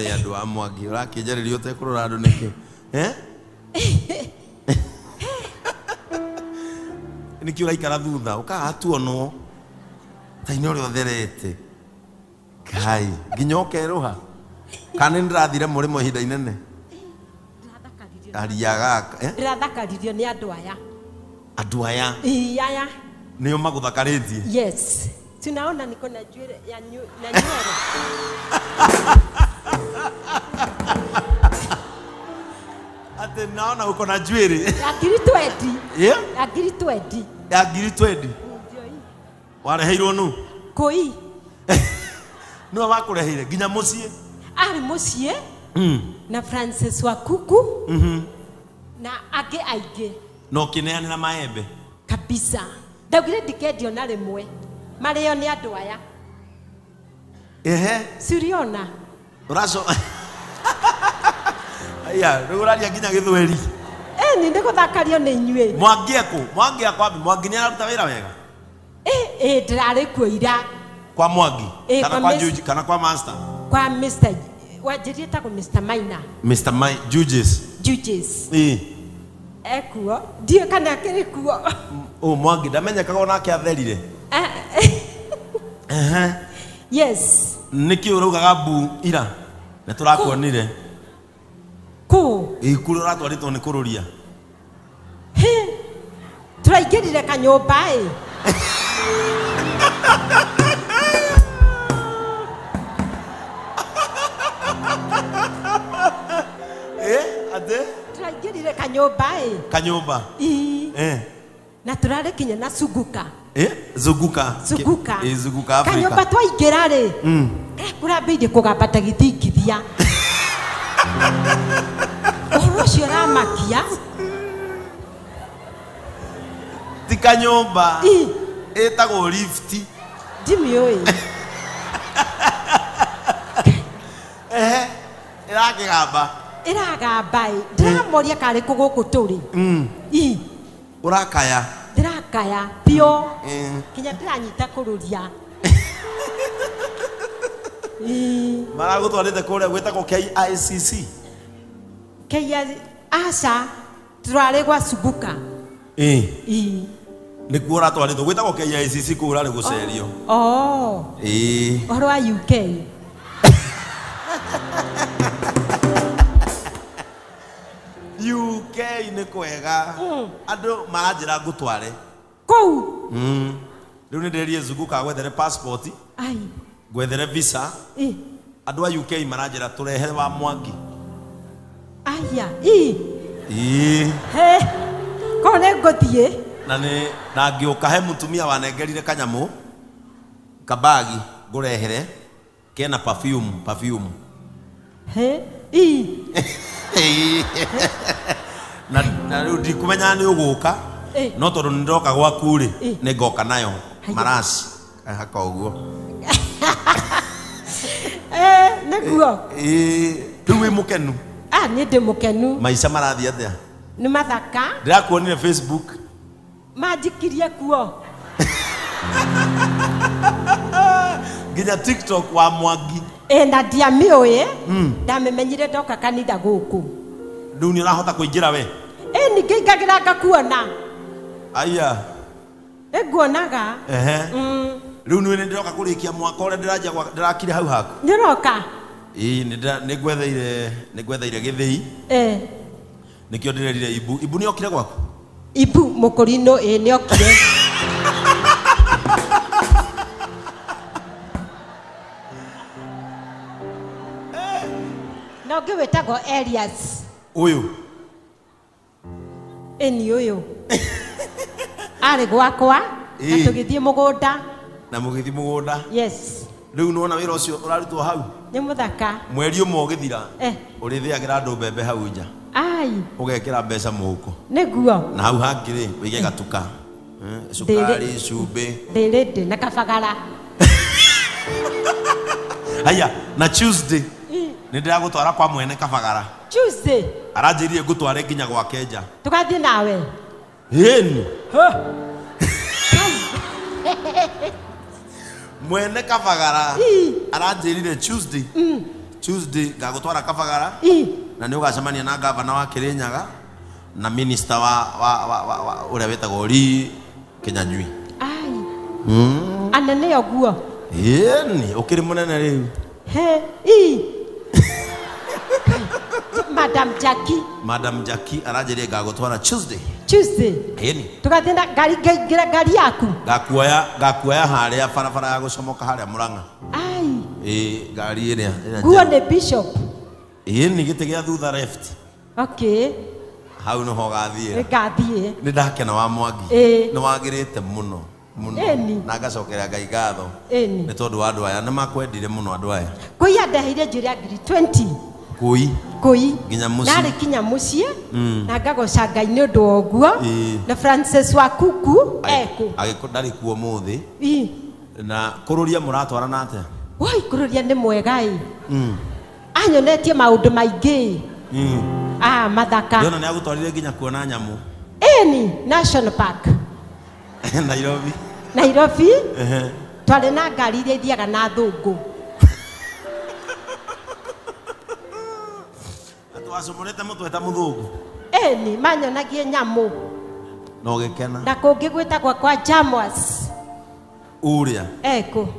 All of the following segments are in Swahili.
ya ndo amwagi urakĩnjarĩria ũtekũrora andũ nĩkĩ nĩkĩ ũraikara thutha ũkagatuonwo tainĩ ũrĩa ũtherete Kai nginya ũkerũha kana nĩndĩrathire mũrĩmo ihinda inene ndĩrathakaririo nĩ andũ aya aya nĩo magũthakarĩtie yes tunaona niko na nywele ya nywele ate naona uko na nywele ya Giri20 ya Giri20 ndio hii wareheirwo nu koi no wakureheire nginya muciĩ ari muciĩ na Francis Wakuku na age aige no kineanira maembe kabisa ndagire ndikendio na rimwe marĩo nĩ andũ aya siriona uraco aya rũraria nginya gĩthweri ni ndĩgũthakario nĩ inyuĩ mwangiakwa mwangi nĩ araruta wĩra wega ndĩrarĩ kuo ira kwa mwangi kana kwa Juji kana kwa master kwa Mr. Wanjirie tako Mr. Maina Juges ekuo ndiye kana kĩrĩ kuo mwangi ndamenyekaga onake atherire yes niki uraugaga bu ira na turakuonire ikuru ratwaritwo ni kururia turaingirire kanyumba ate turaingirire kanyumba na turare kinya na Suguka Zuguka Zuguka Africa kanyumba twaingira ri kurambĩirie kũgamba githingithia ũhoro ũcio ramakia ti kanyumba etagwo lift ndimĩũĩ iragamba ndĩramoria karĩ kũ gũkũ tũrĩ urakaya ndirakaya pio kinya ndiranyita kururia maragutwarite kuria gwitagwo KICC asa turare gwa Suguka nikuo uratwarithwo gwitagwo KICC kura ri gucerio uhoro wa UK UK ni kwega andu maranjira ngutware kou riu ni nderie Zuguka gwethere passport gwethere visa andu a UK maranjira turehe wa mwangi aya kone ngothie na ngiuka he mutumia wanengerire kanyamu kabagi ngurehere kena perfume na riu ndikumenya ni uguka no tondu nindoka gwaku ri ni ngoka nayo marasi haka uguo niguo riu wi mukenu ni ndi mukenu maica marathi atia ni mathaka ndirakuonire Facebook manjikirie kuo nginya TikTok wa mwangi na ndiamĩũĩ ndamĩmenyire ndoka kanitha gũkũ riu ni urahota kuingira we ningĩ ingagĩra ngakuona aya nguonaga riu ni ndiroka kurikia mwaka ũrĩa ndirakire hau haku ndiroka nĩ ngwetheire gĩthĩi nikio ndirerire ibu ni okire gwaku ibu mũkũrinũ nĩ okire no ngĩ wĩtagwo Elias ũyũ ni ũyũ arĩ gwakwa na tũgĩthiĩ mũgũnda yes riu nona wĩra ũcio ũrarutwo hau nĩ mũthaka mweri ũmwe ũgĩthira ũrĩthĩagĩra andũ mbembe hau nja ũgekĩra mbeca mũhuko nĩguo na hau hangĩ rĩ wĩige gatuka cukari cumbĩ ndĩrĩndĩ na kabagara haya na Tuesday nĩ ndĩragũtwara kwa mwene kabagara Tuesday aranjĩrire ngũtware nginya gwake nja tũgathiĩ nawe mwene kabagara aranjĩrire Tuesday Tuesday ngagutwara Kabagara na ni ugacemania na gavana wa Kirinyaga na minister wa uria wetagwo Lee Kinyanjui. Anene oguo. Ni ukiri munene riu. Madam Jackie arajeria ngagutwara Tuesday. Eni. Tugathina gari yaku. Gakuoya haria barabara ya gucomoka haria Murang'a. Gari iria. Guo ni Bishop. Ni gite gia thutha left. Okay. Hau no ho gathie. Gathie. Ni ndakena wa Mwangi. Ni wagirite muno. Na ngacokera Ngai ngatho. Ni tondu andu aya ni makwendire muno andu aya. Koi andahire njuria ngiri 20. Koi nginya muci nari kinya muci na ngagoca Ngai ni undu oguo na Francis wa Kuku eko agikundari kuo muthi na kururia muratwarana atia woi kururia ni mwega anyonetie maundu maingi mathaka yona ni agutwarire nginya kuona nyamu ni National Park Nairobi twari na ngari iria ithiaga na thungu wasomorete mutweta muthungu ni manyonagie nyamu no gikena na kungi gwitagwa kwa Jamwas uria eko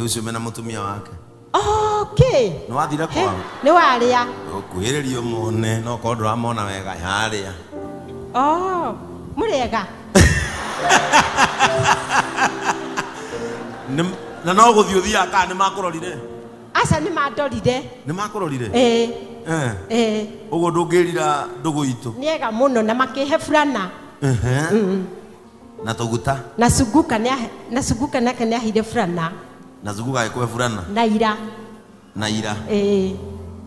ucio mena mutumia wake okay no wathire kwa ni waria kuhiririo mone no ko ndramona wega haria murega na no guthiothia ka ni makurorire asa ni mandorire ugo ndungirira ndugu itu niega muno na makihe fulana na tuguta na suguka nake ni ahire fulana na suguka ikuwe fulana na ira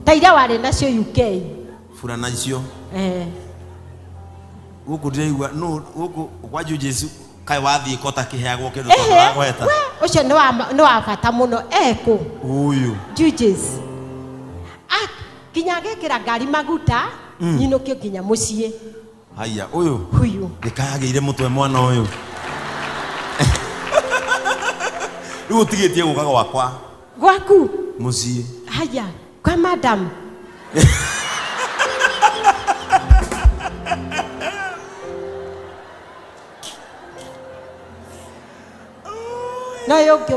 taira wari nacio UK fulana icio guku ndirigua no guku kwa Jesu kai wathi kota kiheagwo kindu twagweta ucio no wa bata muno eko uyu Judges kinya gekira ngari maguta nyinukio kinya mucie haya uyu gikagire mutwe mwana uyu riu tigitie guka gwakwa gwaku mucie haya kwa madam no yonge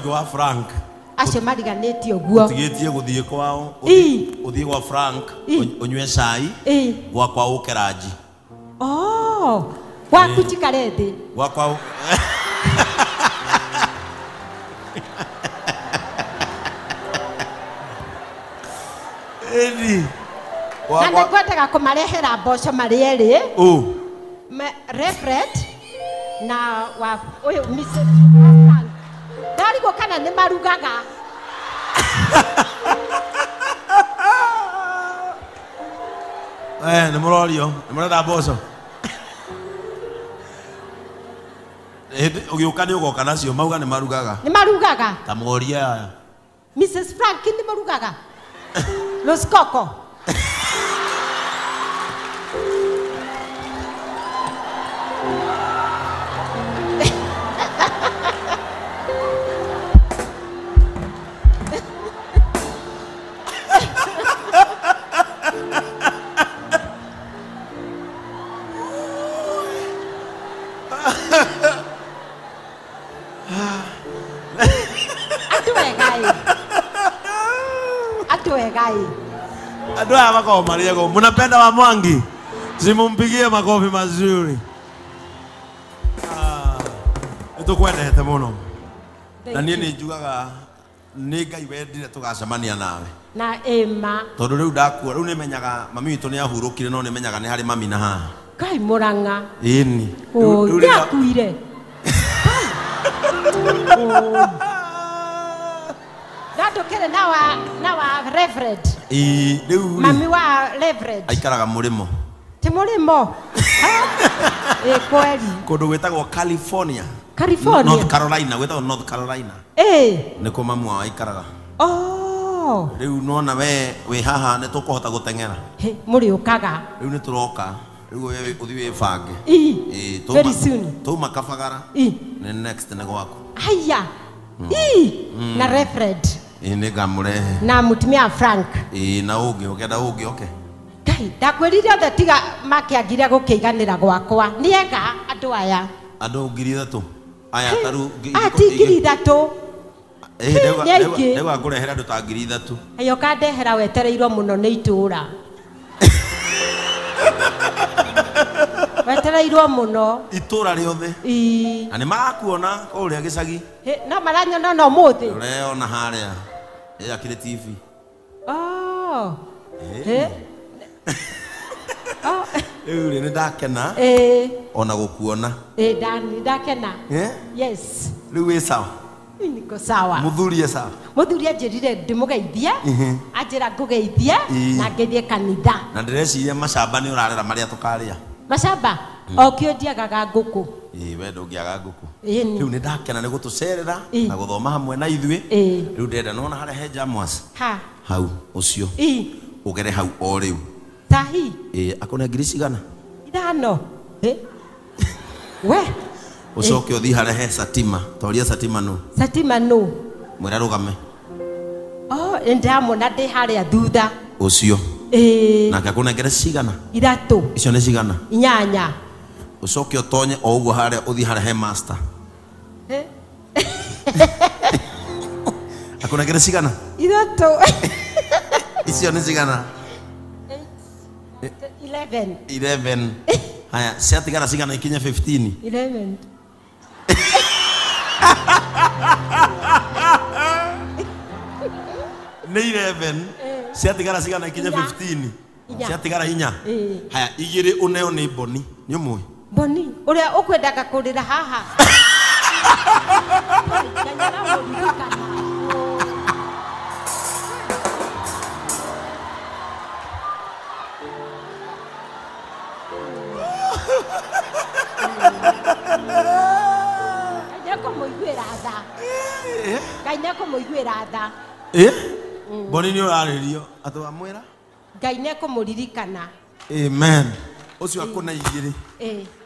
wa Frank acio mariganĩtie ũguo tigitie guthie kwao uthie kwa Frank unywe cai gwakwa ukeraji gwaku tikarete gwakwa na nĩngwendaga kũmarehera mboco marĩ erĩ Reverend na wa uyu Mrs. Frank ndarigo kana ni marugaga ni murorio ni murenda mboco ugiuka ni ugoka nacio mauga ni marugaga ta moria Mrs. Frank ni marugaga Los Coco Ado ya wako Mariego, mnapenda wa Mwangi? Simumpigie makofi mazuri. Nitukwendete muno. Na niĩ nĩ njugaga nĩ Ngai wendire tugacemania nawe. Na ema. Tondu riu ndakua riu nĩ menyaga mami witũ nĩ ahurũkire no nĩ menyaga nĩ harĩ mami na haha. Kai Murang'a. Ĩni. Nĩakuire. Ndandũkĩre na wa Reverend. Riu mami wa Reverend. Aikaraga Mũrĩmo. Ti Mũrĩmo. Kweli. Kũndũ gwĩtagwo California. North Carolina, gwĩtagwo North Carolina. Nĩkuo mamu wao aikaraga. Riu nona we haha nĩ tũkũhota gũteng'era. Mũrĩ ũkaga. Riu nĩ tũroka. Riu we uthi wĩbange. Very soon. Tuma Kabagara. Next nĩ gwaku. Haya. Na Reverend. Nĩga mũrehe. Na mutumia Frank. Na ũngĩ ũkenda ũngĩ okay. Ngai, ndakwĩrire othe tiga makĩangire gũkĩiganĩra gwakwa. Nĩega andũ aya. Andũ 3,000. Aya taru. Ati 3,000. Nĩga ngũrehera andũ ta 3,000. Ayo kandehera wetereirwo mũno nĩ itũra. Wetereirwo mũno. Itũra rĩothe. Na nĩ marakuona ũrĩa gĩcagi. No maranyona no mũthĩ. Ũreona harĩa. Akĩrĩ TV. Oh. Rĩu nĩ ndakena. Ona gũkuona. Ndakena. Yes. Rĩu wĩ sawa. Niko sawa. Mũthuri sawa. Mũthuri anjĩrire ndĩmũgeithie. Anjĩra ngũgeithie na ngĩthiĩ kanitha. Na ndĩreciria macamba nĩ ũrarera marĩa tũkarĩa. Macamba okĩo ndiagaga ngũkũ. We ndũngĩaga ngũkũ. Rĩu nĩ ndakena nĩ gũtũcerera na gũthoma hamwe na ithuĩ. Rĩu ndenda nona harĩa he Jamuas. Hau ũcio. Ũgere hau o rĩu. Tahi. Akona ngiri cigana? 5. We. Ucoke uthi harĩa he Satima. Toria Satima no. Satima no. Mwĩra rũgame. Ndamona ndĩ harĩa thutha. Ũcio. Nake akona ngiri cigana? 3. Icio nĩ cigana? 8. Ucoke ũtonye o ũguo harĩa uthi harĩa he Master. Akona ngiri cigana? 3. Icio nĩ cigana? 11. Haya, ciatigara cigana ikinya 15. 11. Nĩ 11. Ciatigara cigana ikinya 15. Ciatigara 4. Haya, 2 uneo nĩ Boni. Nĩ ũmwe. Boni, ũrĩa ũkwendaga kũrĩra haha. Ngai nĩekũmũiguĩra tha. Boni nĩ ũrarĩrio atũ amwĩra? Ngai nĩekũmũririkana. Amen. Ũcio akona 2.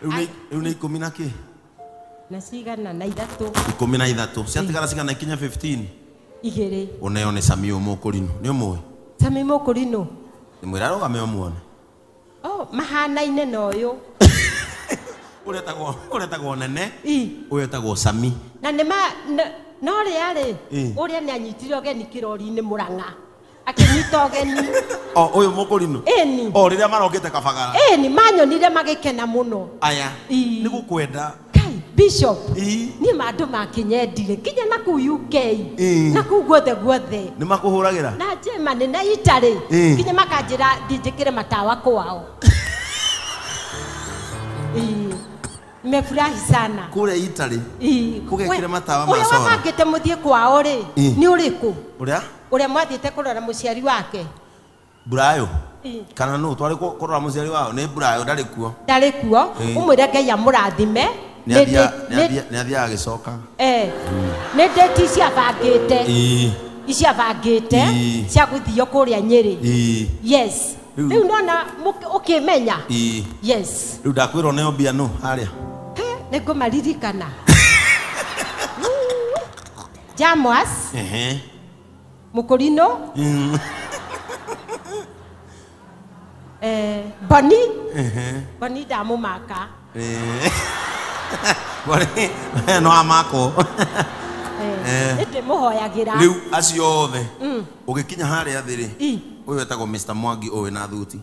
Rĩu nĩ 10 na kĩ? Na cigana na 3. 13. Ciatigara cigana ikinya 15. 2. Uneo nĩ Samio Mũkũrinũ. Nĩ ũmwe? Samio Mũkũrinũ. Nĩ mwĩra rũgame ũmuone. Mahanaine na ũyũ. Ũretagwo nene. Ũyũ etagwo Sami. Na nĩ no rĩarĩ ũrĩa nĩ anyitire ũgeni kĩrori-inĩ Mũrang'a. Akĩnyita ũgeni. Ũyũ Mũkũrinũ. Rĩrĩa marokĩte Kabagara. Nĩ manyonire magĩkena mũno. Aya. Nĩ gũkwenda. Bishop. Niĩ mandũ makinyendire kinya na kuu UK. Na kuu guothe. Nĩ makũhũragĩra. Na Germany na Italy. Kinya makanjĩra ndinjĩkĩre matawa kwao. Nimefurahi sana. Kule Italy. Kugekire matawa ma sola. Wewe wagite muthie kwao ri. Ni uriku? Uria mwathiete kurora muciari wake. Burayo. Kana no twari kurora muciari wao ni Burayo ndari kuo. Ndari kuo. Umwire Ngai amurathime. Nĩ athiaga agĩcoka. Nĩ ndeti ciabangĩte. Iciabangĩte cia gũthio kũrĩa Nyĩrĩ. Yes. Rĩu nona ũkĩmenya. Yes. Rĩu ndakwĩrwo nĩ mbia no harĩa. Nĩngũmaririkana. Jamuas. Mũkũrinũ. Boni ndamũmaka. No amako. Ndĩmũhoyagĩra. Rĩu acio othe ũgĩkinya harĩa thĩ rĩ, ũyũ etagwo Mr. Mwangi ũyũ na thuti.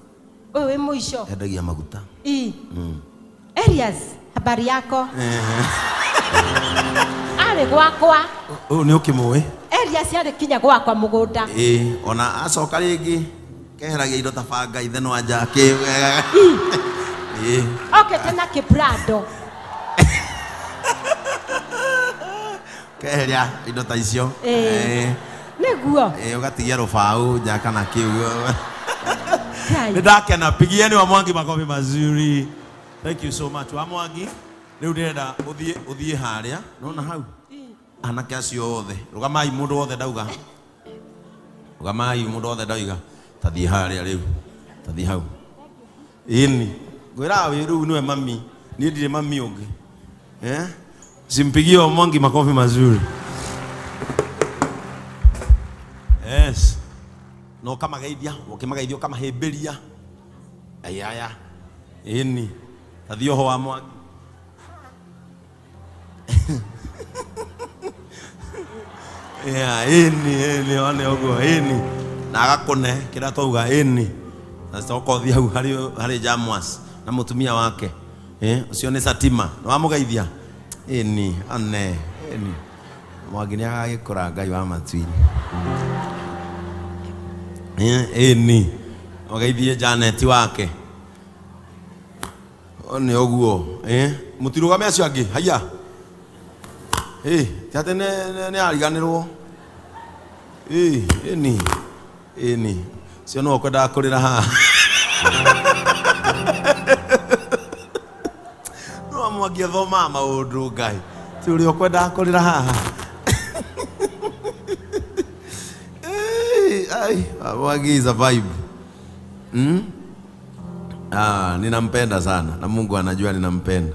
Ũyũ wĩ mũico. Endagia maguta. Elias, habari yako? Arĩ gwakwa. Ũyũ nĩ ũkĩmũĩ? Elias arĩ kinya gwakwa mũgũnda. Ona acoka rĩngĩ keheragia indo ta banga ithe no anja kĩwega. Okĩte na kĩbrando. Keheria indo ta icio. Nĩguo. Ũgatigia rũbaũ nja kana kĩu. Nĩndakena, pigieni wa Mwangi makofi mazuri. Thank you so much. Wa Mwangi, rĩu ndĩrenda ũthiĩ harĩa. Nona hau? Anake acio othe. Rũgamai mũndũ wothe ndauga. Rũgamai mũndũ wothe ndauga. Tathiĩ harĩa rĩu. Tathiĩ hau. Ini. Ngwĩra wĩ rĩu nĩwe mami. Niĩ ndirĩ mami ũngĩ. Simpigie wa Mwangi makofi mazuri. no kama geithia ukimagaithio kama himbiria ayaya ini tathio ho wa Mwangi ini one ogo ini na agakune kira twauga ini na cokothi hau hari Jamwas na mutumia wake ucio ni Satima no amugeithia ini ane ini Mwangi ni agagikura Ngai wa matuini ini ogeithie Janet wake one oguo mutirugame acio angi haya tate ne ariganirwo ini cio no kwenda kurira ha no Mwangi thoma maundu Ngai ti uri okwenda kurira ha Mwangi is a vibe. Ninampenda sana na Mungu anajua ninampenda.